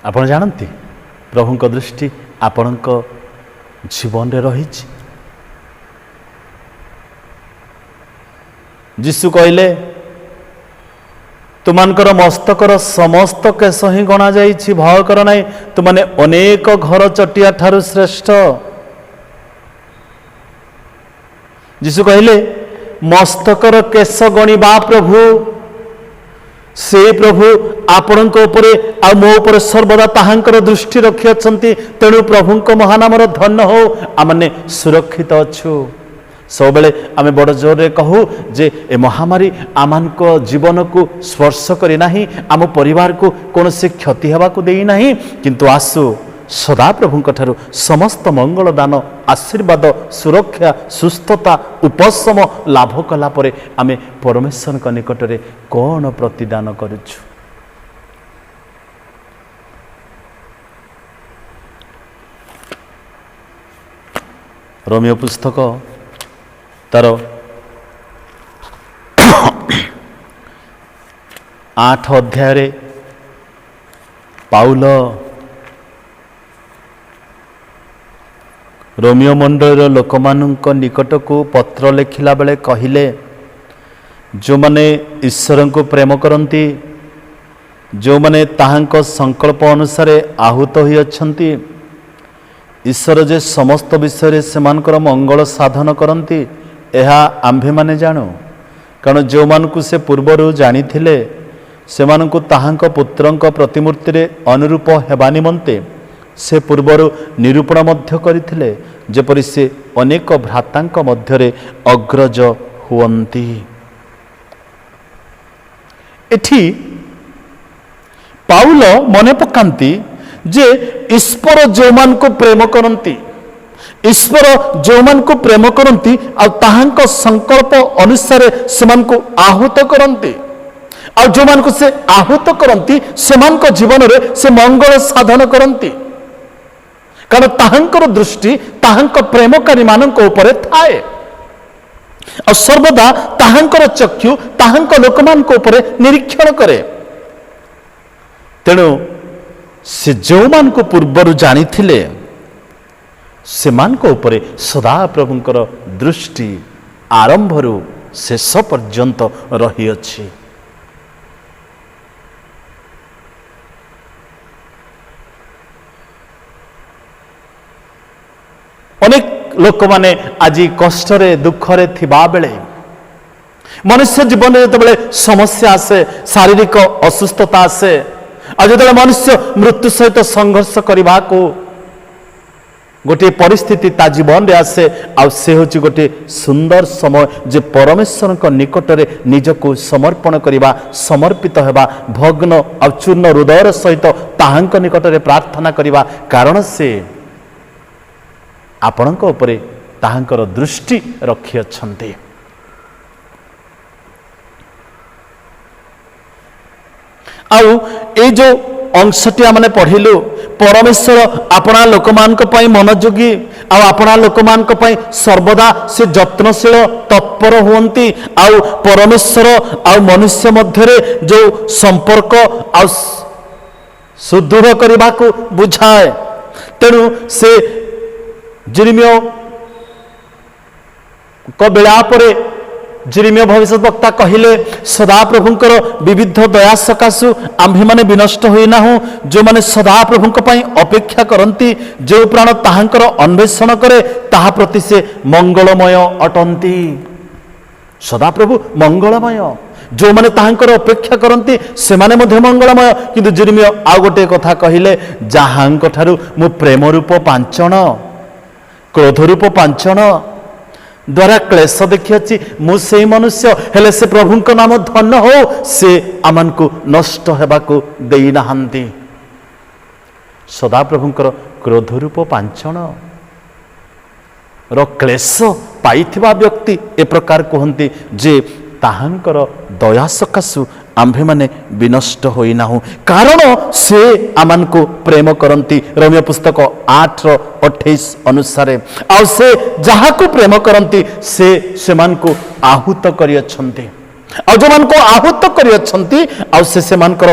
ଆପଣ ଜାଣନ୍ତି ପ୍ରଭୁଙ୍କ ଦୃଷ୍ଟି ଆପଣଙ୍କ ଜୀବନରେ ରହିଛି। ଯୀଶୁ କହିଲେ, ତୁମାନଙ୍କର ମସ୍ତକର ସମସ୍ତ କେଶ ହିଁ ଗଣାଯାଇଛି, ଭୟ କର ନାହିଁ, ତୁମାନେ ଅନେକ ଘର ଚଟିଆ ଠାରୁ ଶ୍ରେଷ୍ଠ। ଯୀଶୁ କହିଲେ, ମସ୍ତକର କେଶ ଗଣିବା ପ୍ରଭୁ, ସେ ପ୍ରଭୁ ଆପଣଙ୍କ ଉପରେ ଆଉ ମୋ ଉପରେ ସର୍ବଦା ତାହାଙ୍କର ଦୃଷ୍ଟି ରଖିଅଛନ୍ତି। ତେଣୁ ପ୍ରଭୁଙ୍କ ମହାନାମର ଧନ୍ୟ ହଉ, ଆମେ ସୁରକ୍ଷିତ ଅଛୁ। ସବୁବେଳେ ଆମେ ବଡ଼ ଜୋରରେ କହୁ ଯେ ଏ ମହାମାରୀ ଆମମାନଙ୍କ ଜୀବନକୁ ସ୍ପର୍ଶ କରି ନାହିଁ, ଆମ ପରିବାରକୁ କୌଣସି କ୍ଷତି ହେବାକୁ ଦେଇନାହିଁ। କିନ୍ତୁ ଆସୁ ସଦାପ୍ରଭୁଙ୍କ ଠାରୁ ସମସ୍ତ ମଙ୍ଗଳ ଦାନ, ଆଶୀର୍ବାଦ, ସୁରକ୍ଷା, ସୁସ୍ଥତା, ଉପଶମ ଲାଭ କଲା ପରେ ଆମେ ପରମେଶ୍ୱରଙ୍କ ନିକଟରେ କ'ଣ ପ୍ରତିଦାନ କରୁଛୁ? ରୋମିଓ ପୁସ୍ତକ ତାର 8 ଅଧ୍ୟାୟରେ ପାଉଲ ରୋମିଓ ମଣ୍ଡଳର ଲୋକମାନଙ୍କ ନିକଟକୁ ପତ୍ର ଲେଖିଲା ବେଳେ କହିଲେ, ଯେଉଁମାନେ ଈଶ୍ୱରଙ୍କୁ ପ୍ରେମ କରନ୍ତି, ଯେଉଁମାନେ ତାହାଙ୍କ ସଂକଳ୍ପ ଅନୁସାରେ ଆହୁତ ହୋଇଅଛନ୍ତି, ଈଶ୍ୱର ଯେ ସମସ୍ତ ବିଷୟରେ ସେମାନଙ୍କର ମଙ୍ଗଳ ସାଧନ କରନ୍ତି, ଏହା ଆମ୍ଭେମାନେ ଜାଣୁ। କାରଣ ଯେଉଁମାନଙ୍କୁ ସେ ପୂର୍ବରୁ ଜାଣିଥିଲେ, ସେମାନଙ୍କୁ ତାହାଙ୍କ ପୁତ୍ରଙ୍କ ପ୍ରତିମୂର୍ତ୍ତିରେ ଅନୁରୂପ ହେବା ନିମନ୍ତେ ସେ ପୂର୍ବରୁ ନିରୂପଣ ମଧ୍ୟ କରିଥିଲେ, ଯେପରି ସେ ଅନେକ ଭ୍ରାତାଙ୍କ ମଧ୍ୟରେ ଅଗ୍ରଜ ହୁଅନ୍ତି। ଏଠି ପାଉଲ ମନେ ପକାନ୍ତି ଯେ ଈଶ୍ୱର ଯେଉଁମାନଙ୍କୁ ପ୍ରେମ କରନ୍ତି, ଈଶ୍ୱର ଯେଉଁମାନଙ୍କୁ ପ୍ରେମ କରନ୍ତି ଆଉ ତାହାଙ୍କ ସଂକଳ୍ପ ଅନୁସାରେ ସେମାନଙ୍କୁ ଆହୁତ କରନ୍ତି, ଆଉ ଯେଉଁମାନଙ୍କୁ ସେ ଆହୁତ କରନ୍ତି ସେମାନଙ୍କ ଜୀବନରେ ସେ ମଙ୍ଗଳ ସାଧନ କରନ୍ତି। କାରଣ ତାହାଙ୍କର ଦୃଷ୍ଟି ତାହାଙ୍କ ପ୍ରେମକାରୀମାନଙ୍କ ଉପରେ ଥାଏ, ଆଉ ସର୍ବଦା ତାହାଙ୍କର ଚକ୍ଷୁ ତାହାଙ୍କ ଲୋକମାନଙ୍କ ଉପରେ ନିରୀକ୍ଷଣ କରେ। ତେଣୁ ସେ ଯେଉଁମାନଙ୍କୁ ପୂର୍ବରୁ ଜାଣିଥିଲେ, ସେମାନଙ୍କ ଉପରେ ସଦାପ୍ରଭୁଙ୍କର ଦୃଷ୍ଟି ଆରମ୍ଭରୁ ଶେଷ ପର୍ଯ୍ୟନ୍ତ ରହିଅଛି। ଅନେକ ଲୋକମାନେ ଆଜି କଷ୍ଟରେ ଦୁଃଖରେ ଥିବା ବେଳେ, ମନୁଷ୍ୟ ଜୀବନରେ ଯେତେବେଳେ ସମସ୍ୟା ଆସେ, ଶାରୀରିକ ଅସୁସ୍ଥତା ଆସେ, ଆଉ ଯେତେବେଳେ ମନୁଷ୍ୟ ମୃତ୍ୟୁ ସହିତ ସଂଘର୍ଷ କରିବାକୁ ଗୋଟିଏ ପରିସ୍ଥିତି ତା ଜୀବନରେ ଆସେ, ଆଉ ସେ ହେଉଛି ଗୋଟିଏ ସୁନ୍ଦର ସମୟ ଯେ ପରମେଶ୍ୱରଙ୍କ ନିକଟରେ ନିଜକୁ ସମର୍ପଣ କରିବା, ସମର୍ପିତ ହେବା, ଭଗ୍ନ ଆଉ ଚୂର୍ଣ୍ଣ ହୃଦୟର ସହିତ ତାହାଙ୍କ ନିକଟରେ ପ୍ରାର୍ଥନା କରିବା। କାରଣ ସେ ଆପଣଙ୍କ ଉପରେ ତାହାଙ୍କର ଦୃଷ୍ଟି ରଖିଅଛନ୍ତି। ଆଉ ଏଇ ଯୋଉ ଅଂଶଟି ଆମେ ପଢିଲୁ, ପରମେଶ୍ୱର ଆପଣା ଲୋକମାନଙ୍କ ପାଇଁ ମନୋଯୋଗୀ, ଆଉ ଆପଣା ଲୋକମାନଙ୍କ ପାଇଁ ସର୍ବଦା ସେ ଯତ୍ନଶୀଳ ତତ୍ପର ହୁଅନ୍ତି। ଆଉ ପରମେଶ୍ୱର ଆଉ ମନୁଷ୍ୟ ମଧ୍ୟରେ ଯୋଉ ସମ୍ପର୍କ ଆଉ ସୁଦୃଢ଼ କରିବାକୁ ବୁଝାଏ। ତେଣୁ ସେ ଜିରିମିୟ ବେଳା ପରେ ଜିରିମିୟ ଭବିଷ୍ୟତ ବକ୍ତା କହିଲେ, ସଦାପ୍ରଭୁଙ୍କର ବିବିଧ ଦୟା ସକାଶୁ ଆମ୍ଭେମାନେ ବିନଷ୍ଟ ହୋଇନାହୁଁ, ଯେଉଁମାନେ ସଦାପ୍ରଭୁଙ୍କ ପାଇଁ ଅପେକ୍ଷା କରନ୍ତି, ଯେଉଁ ପ୍ରାଣ ତାହାଙ୍କର ଅନ୍ୱେଷଣ କରେ, ତାହା ପ୍ରତି ସେ ମଙ୍ଗଳମୟ ଅଟନ୍ତି। ସଦାପ୍ରଭୁ ମଙ୍ଗଳମୟ, ଯେଉଁମାନେ ତାହାଙ୍କର ଅପେକ୍ଷା କରନ୍ତି ସେମାନେ ମଧ୍ୟ ମଙ୍ଗଳମୟ। କିନ୍ତୁ ଜିରିମିୟ ଆଉ ଗୋଟିଏ କଥା କହିଲେ, ଯାହାଙ୍କ ଠାରୁ ମୁଁ ପ୍ରେମ ରୂପ ପାଞ୍ଚଣ, କ୍ରୋଧ ରୂପ ପାଞ୍ଚଣ ଦ୍ୱାରା କ୍ଲେଶ ଦେଖିଅଛି, ମୁଁ ସେଇ ମନୁଷ୍ୟ, ହେଲେ ସେ ପ୍ରଭୁଙ୍କ ନାମ ଧନ୍ୟ ହଉ, ସେ ଆମମାନଙ୍କୁ ନଷ୍ଟ ହେବାକୁ ଦେଇନାହାନ୍ତି। ସଦାପ୍ରଭୁଙ୍କର କ୍ରୋଧ ରୂପ ପାଞ୍ଚଣ ର କ୍ଲେଶ ପାଇଥିବା ବ୍ୟକ୍ତି ଏ ପ୍ରକାର କୁହନ୍ତି ଯେ ତାହାଙ୍କର ଦୟା ସକାଶୁ ଆମ୍ଭେମାନେ ବିନଷ୍ଟ ହୋଇନାହୁଁ, କାରଣ ସେ ଆମମାନଙ୍କୁ ପ୍ରେମ କରନ୍ତି। ରୋମିଓ ପୁସ୍ତକ 8:28 ଅନୁସାରେ, ଆଉ ସେ ଯାହାକୁ ପ୍ରେମ କରନ୍ତି ସେ ସେମାନଙ୍କୁ ଆହୁତ କରିଅଛନ୍ତି। ଆଉ ଯେଉଁମାନଙ୍କୁ ଆହୁତ କରିଅଛନ୍ତି ଆଉ ସେ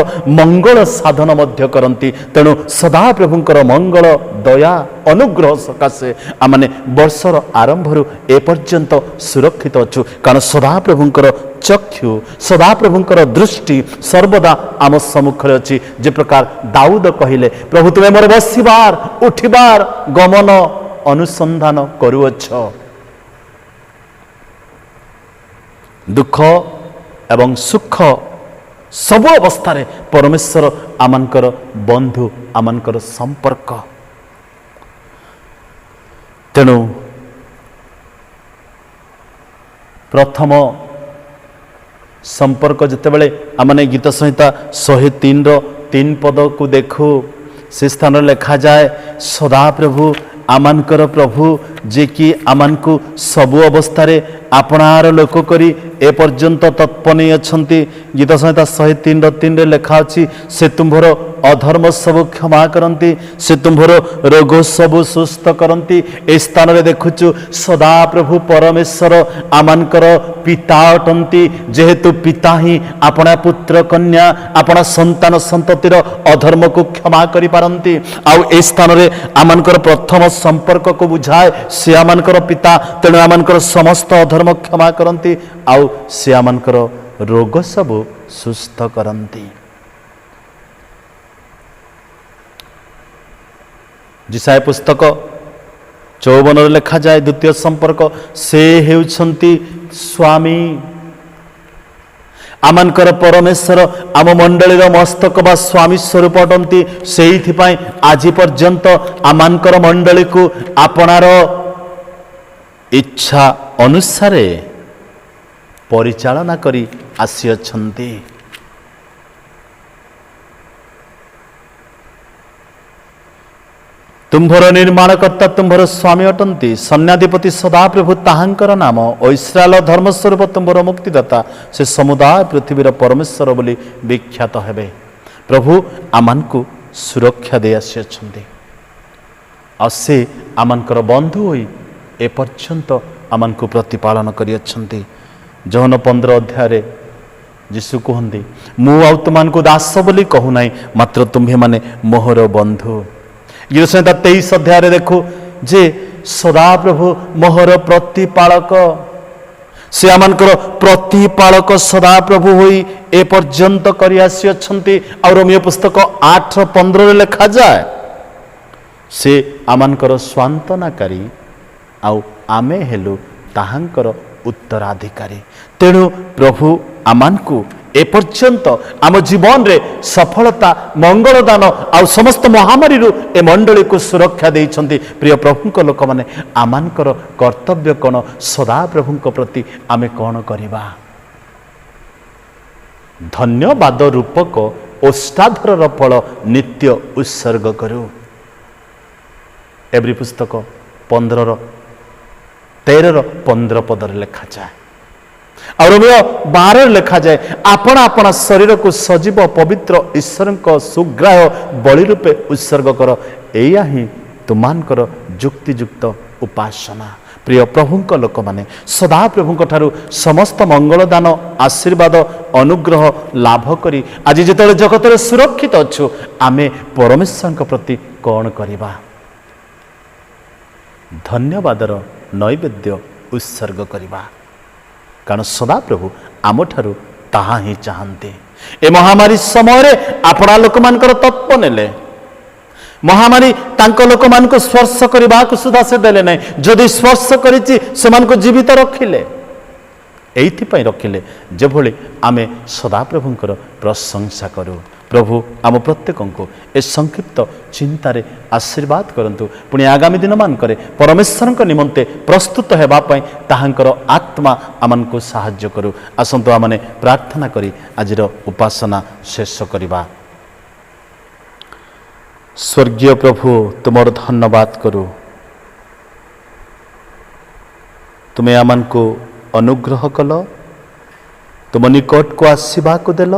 ମଙ୍ଗଳ ସାଧନ ମଧ୍ୟ କରନ୍ତି। ତେଣୁ ସଦାପ୍ରଭୁଙ୍କର ମଙ୍ଗଳ ଦୟା ଅନୁଗ୍ରହ ସକାଶେ ଆମମାନେ ବର୍ଷର ଆରମ୍ଭରୁ ଏପର୍ଯ୍ୟନ୍ତ ସୁରକ୍ଷିତ ଅଛୁ। କାରଣ ସଦାପ୍ରଭୁଙ୍କର ଚକ୍ଷୁ ସଦାପ୍ରଭୁଙ୍କର ଦୃଷ୍ଟି ସର୍ବଦା ଆମ ସମ୍ମୁଖରେ ଅଛି। ଯେ ପ୍ରକାର ଦାଉଦ କହିଲେ, ପ୍ରଭୁ ତୁମେ ମୋର ବସିବାର ଉଠିବାର ଗମନ ଅନୁସନ୍ଧାନ କରୁଅଛ। ଦୁଃଖ ଏବଂ ସୁଖ ସବୁ ଅବସ୍ଥାରେ ପରମେଶ୍ୱର ଆମଙ୍କର ବନ୍ଧୁ, ଆମଙ୍କର ସମ୍ପର୍କ। ତେଣୁ ପ୍ରଥମ ସମ୍ପର୍କ ଯେତେବେଳେ ଆମେ ଗୀତ ସଂହିତା 103 ପଦକୁ ଦେଖୁ, ସେ ସ୍ଥାନରେ ଲେଖାଯାଏ ସଦାପ୍ରଭୁ ଆମଙ୍କର ପ୍ରଭୁ, ଯେ କି ଆମକୁ ସବୁ ଅବସ୍ଥାରେ ଆପଣାର ଲୋକ କରି ଏପର୍ଯ୍ୟନ୍ତ ତତ୍ପନେଇ ଅଛନ୍ତି। ଗୀତ ସଂହିତା 103:3 ଲେଖା ଅଛି, ସେ ତୁମ୍ଭର ଅଧର୍ମ ସବୁ କ୍ଷମା କରନ୍ତି, ସେ ତୁମ୍ଭର ରୋଗ ସବୁ ସୁସ୍ଥ କରନ୍ତି। ଏ ସ୍ଥାନରେ ଦେଖୁଛୁ ସଦାପ୍ରଭୁ ପରମେଶ୍ୱର ଆମଙ୍କର ପିତା ଅଟନ୍ତି। ଯେହେତୁ ପିତା ହିଁ ଆପଣା ପୁତ୍ର କନ୍ୟା ଆପଣା ସନ୍ତାନ ସନ୍ତତିର ଅଧର୍ମକୁ କ୍ଷମା କରିପାରନ୍ତି। ଆଉ ଏ ସ୍ଥାନରେ ଆମଙ୍କର ପ୍ରଥମ ସମ୍ପର୍କକୁ ବୁଝାଏ, ସେ ଆମଙ୍କର ପିତା, ତେଣୁ ଆମଙ୍କର ସମସ୍ତ ଅଧର୍ମ କ୍ଷମା କରନ୍ତି ଆଉ ସେ ଆମଙ୍କର ରୋଗ ସବୁ ସୁସ୍ଥ କରନ୍ତି। ଯିଶାୟା ପୁସ୍ତକ 54 ଲେଖାଯାଏ ଦ୍ୱିତୀୟ ସମ୍ପର୍କ, ସେ ହେଉଛନ୍ତି ସ୍ୱାମୀ ଆମଙ୍କର ପରମେଶ୍ୱର ଆମ ମଣ୍ଡଳୀର ମସ୍ତକ ବା ସ୍ୱାମୀ ସ୍ୱରୂପ ଅଟନ୍ତି। ସେଇଥିପାଇଁ ଆଜି ପର୍ଯ୍ୟନ୍ତ ଆମଙ୍କର ମଣ୍ଡଳୀକୁ ଆପଣାର ଇଚ୍ଛା ଅନୁସାରେ ପରିଚାଳନା କରି ଆସିଅଛନ୍ତି। ତୁମ୍ଭର ନିର୍ମାଣକର୍ତ୍ତା ତୁମ୍ଭର ସ୍ୱାମୀ ଅଟନ୍ତି। ସୈନ୍ୟାଧିପତି ସଦାପ୍ରଭୁ ତାହାଙ୍କର ନାମ, ଓ ଇସ୍ରାଏଲ ଧର୍ମସ୍ୱରୂପ ତୁମ୍ଭର ମୁକ୍ତିଦାତା। ସେ ସମୁଦାୟ ପୃଥିବୀର ପରମେଶ୍ୱର ବୋଲି ବିଖ୍ୟାତ ହେବେ। ପ୍ରଭୁ ଆମମାନଙ୍କୁ ସୁରକ୍ଷା ଦେଇ ଆସିଅଛନ୍ତି ଆଉ ସେ ଆମଙ୍କର ବନ୍ଧୁ ହୋଇ ଏପର୍ଯ୍ୟନ୍ତ ଆମମାନଙ୍କୁ ପ୍ରତିପାଳନ କରିଅଛନ୍ତି। ଜହନ 15 ଅଧ୍ୟାୟରେ ଯୀଶୁ କୁହନ୍ତି, ମୁଁ ଆଉ ତୁମମାନଙ୍କୁ ଦାସ ବୋଲି କହୁନାହିଁ, ମାତ୍ର ତୁମ୍ଭେମାନେ ମୋହର ବନ୍ଧୁ। ଗୀତ ସଂହିତା 23 ଅଧ୍ୟାୟରେ ଦେଖୁ ଯେ ସଦାପ୍ରଭୁ ମୋହର ପ୍ରତିପାଳକ, ସେ ଆମଙ୍କର ପ୍ରତିପାଳକ ସଦାପ୍ରଭୁ ହୋଇ ଏପର୍ଯ୍ୟନ୍ତ କରି ଆସିଅଛନ୍ତି। ଆଉ ରୋମିଓ ପୁସ୍ତକ 8:15 ଲେଖାଯାଏ, ସେ ଆମଙ୍କର ସ୍ୱାନ୍ତନାକାରୀ ଆଉ ଆମେ ହେଲୁ ତାହାଙ୍କର ଉତ୍ତରାଧିକାରୀ। ତେଣୁ ପ୍ରଭୁ ଆମମାନଙ୍କୁ ଏପର୍ଯ୍ୟନ୍ତ ଆମ ଜୀବନରେ ସଫଳତା ମଙ୍ଗଳଦାନ ଆଉ ସମସ୍ତ ମହାମାରୀରୁ ଏ ମଣ୍ଡଳୀକୁ ସୁରକ୍ଷା ଦେଇଛନ୍ତି। ପ୍ରିୟ ପ୍ରଭୁଙ୍କ ଲୋକମାନେ, ଆମଙ୍କର କର୍ତ୍ତବ୍ୟ କ'ଣ? ସଦାପ୍ରଭୁଙ୍କ ପ୍ରତି ଆମେ କ'ଣ କରିବା? ଧନ୍ୟବାଦ ରୂପକ ଓଷ୍ଠାଧରର ଫଳ ନିତ୍ୟ ଉତ୍ସର୍ଗ କରୁ। ଏବ୍ରୀ ପୁସ୍ତକ 13:15 ପଦରେ ଲେଖାଯାଏ। ଆଉ ରୋମିଓ 12 ଲେଖାଯାଏ, ଆପଣା ଆପଣା ଶରୀରକୁ ସଜୀବ ପବିତ୍ର ଈଶ୍ୱରଙ୍କ ସୁଗ୍ରାହ୍ୟ ବଳି ରୂପେ ଉତ୍ସର୍ଗ କର, ଏଇଆ ହିଁ ତୁମାନଙ୍କର ଯୁକ୍ତିଯୁକ୍ତ ଉପାସନା। ପ୍ରିୟ ପ୍ରଭୁଙ୍କ ଲୋକମାନେ, ସଦାପ୍ରଭୁଙ୍କ ଠାରୁ ସମସ୍ତ ମଙ୍ଗଳଦାନ ଆଶୀର୍ବାଦ ଅନୁଗ୍ରହ ଲାଭ କରି ଆଜି ଯେତେବେଳେ ଜଗତରେ ସୁରକ୍ଷିତ ଅଛୁ, ଆମେ ପରମେଶ୍ୱରଙ୍କ ପ୍ରତି କ'ଣ କରିବା? ଧନ୍ୟବାଦର ନୈବେଦ୍ୟ ଉତ୍ସର୍ଗ କରିବା। କାରଣ ସଦାପ୍ରଭୁ ଆମଠାରୁ ତାହା ହିଁ ଚାହାନ୍ତି। ଏ ମହାମାରୀ ସମୟରେ ଆପଣା ଲୋକମାନଙ୍କର ତତ୍ତ୍ୱ ନେଲେ। ମହାମାରୀ ତାଙ୍କ ଲୋକମାନଙ୍କୁ ସ୍ପର୍ଶ କରିବାକୁ ସୁଦ୍ଧା ସେ ଦେଲେ ନାହିଁ। ଯଦି ସ୍ପର୍ଶ କରିଛି ସେମାନଙ୍କୁ ଜୀବିତ ରଖିଲେ। ଏଇଥିପାଇଁ ରଖିଲେ ଯେଭଳି ଆମେ ସଦାପ୍ରଭୁଙ୍କର ପ୍ରଶଂସା କରୁ। ପ୍ରଭୁ ଆମ ପ୍ରତ୍ୟେକଙ୍କୁ ଏ ସଂକ୍ଷିପ୍ତ ଚିନ୍ତାରେ ଆଶୀର୍ବାଦ କରନ୍ତୁ। ପୁଣି ଆଗାମୀ ଦିନମାନଙ୍କରେ ପରମେଶ୍ୱରଙ୍କ ନିମନ୍ତେ ପ୍ରସ୍ତୁତ ହେବା ପାଇଁ ତାହାଙ୍କର ଆତ୍ମା ଆମମାନଙ୍କୁ ସାହାଯ୍ୟ କରୁ। ଆସନ୍ତୁ ଆମମାନେ ପ୍ରାର୍ଥନା କରି ଆଜିର ଉପାସନା ଶେଷ କରିବା। ସ୍ୱର୍ଗୀୟ ପ୍ରଭୁ, ତୁମର ଧନ୍ୟବାଦ କରୁ। ତୁମେ ଆମମାନଙ୍କୁ ଅନୁଗ୍ରହ କଲ, ତୁମ ନିକଟକୁ ଆସିବାକୁ ଦେଲ।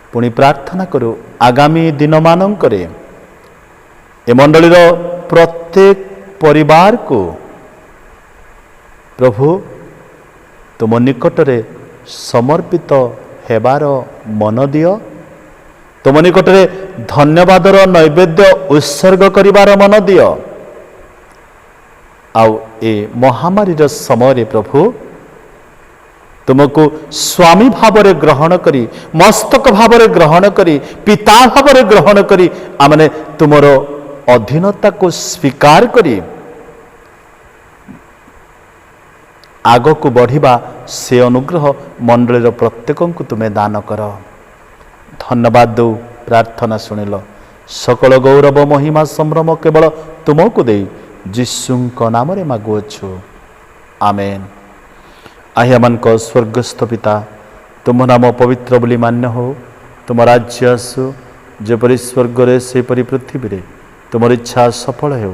ପୁଣି ପ୍ରାର୍ଥନା କରୁ ଆଗାମୀ ଦିନମାନଙ୍କରେ ଏ ମଣ୍ଡଳୀର ପ୍ରତ୍ୟେକ ପରିବାରକୁ ପ୍ରଭୁ ତୁମ ନିକଟରେ समर्पित हेबार मन दियो तुम निकटरे धन्यवादर नैवेद्य उत्सर्ग करिवार मन दियो आउ ए महामारी समय प्रभु तुमको स्वामी भावरे ग्रहण करी मस्तक भावरे ग्रहण करी पिता भावरे ग्रहण करी आमने तुमर अधीनता को स्वीकार करी आग को बढ़िबा से अनुग्रह मंडलीर प्रत्येक को तुम्हें दान कर धन्यवाद दो प्रार्थना शुणिल सकल गौरव महिमा संभ्रम केवल तुमको दे जीशुଙ୍କ नामरे मागुअछु आमेन। आह्यामान स्वर्गस्थ पिता तुम नाम पवित्र बोली मान्य हो तुम राज्य आसु जेपरि स्वर्ग सेपरि पृथ्वी तुम इच्छा सफल हो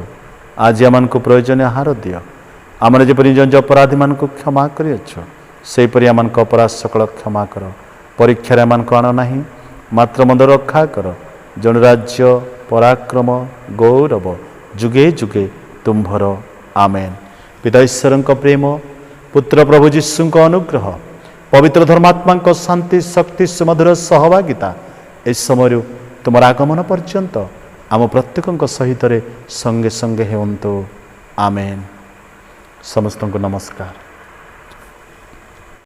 आज आमान को प्रयोजन आहार दियो आम जेपरि निज अपराधी मान को क्षमा करिअछु सेपरि आमान अपराध सकल क्षमा कर परीक्षा आमान आण नाही मात्र मंद रक्षा कर जन राज्य पराक्रम गौरव जुगे जुगे तुम्भर आमेन। पिता ईश्वर प्रेम पुत्र प्रभु जीशु अनुग्रह पवित्र धर्मात्मा शांति शक्ति सुमधुर सहभागिता इस समय तुम आगमन पर्यंत आम प्रत्येक सहित संगे संगे हेउंतु आमेन। समस्त को नमस्कार।